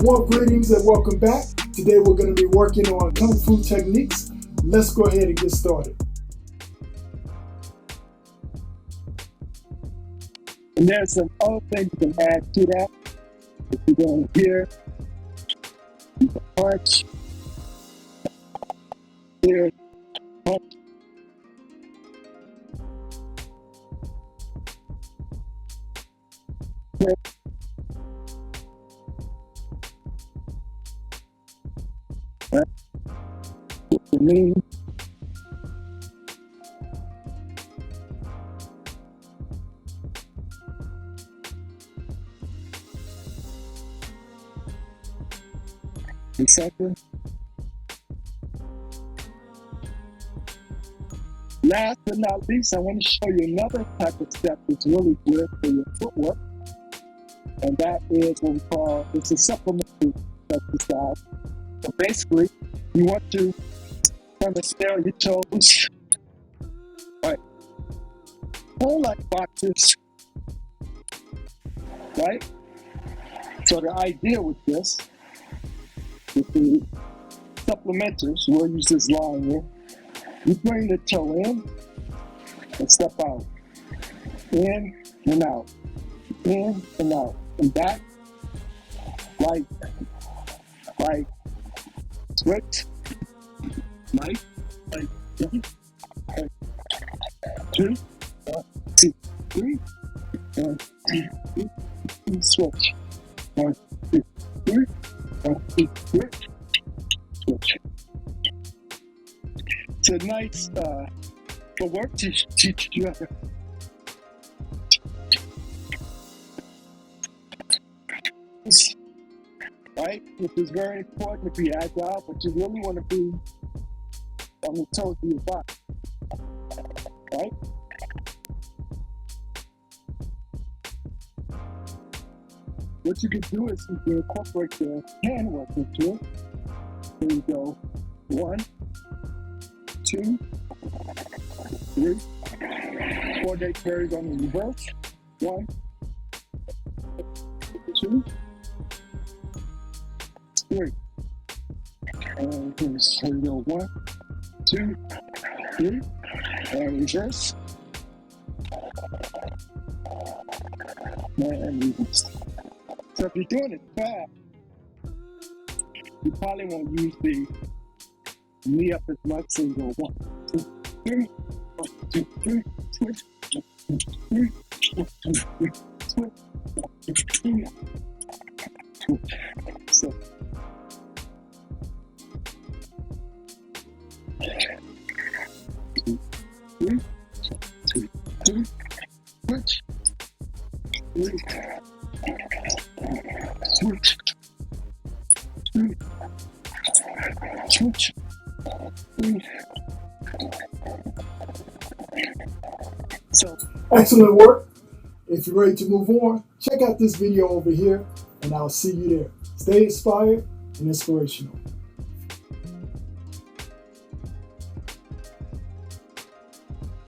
More greetings and welcome back. Today we're going to be working on Kung Fu techniques. Let's go ahead and get started. And there's some other things you can add to that. If you go in here, you can punch. Here, punch. Here. Right. The knee. And second. Last but not least, I want to show you another type of step that's really good for your footwork. And that is what we call, it's a supplementary exercise. So basically, you want to kind of stay on your toes. Right. Hold like boxes. Right? So the idea with this, with the supplementers, we'll use this line here. You bring the toe in and step out. In and out. In and out. And back. Like switch. Like 1, 2, 3. 1, 2, 3. Switch. 1, 2, 3. 1, 2, 3. Switch. Tonight's footwork teach you how to right, which is very important to be agile, but you really want to be on the toes of your body, right? What you can do is you can incorporate the hand work into it. Here you go. 1, 2, 3. 4-day carries on the reverse. 1, 2, 3. And here you go. 1, 2, 3. And reverse. And reverse. So if you're doing it fast, you probably won't use the knee up as much. So you go 1, 2, 3. 1, 2, 3. Switch. 1, 2, 3. 1, 2, 3. Switch. 1, 2, 3. Switch. So. 2, 3. 2, 3. Switch. 3. Switch. 3. Switch. 3. So, Excellent work. If you're ready to move on, check out this video over here, and I'll see you there. Stay inspired and inspirational.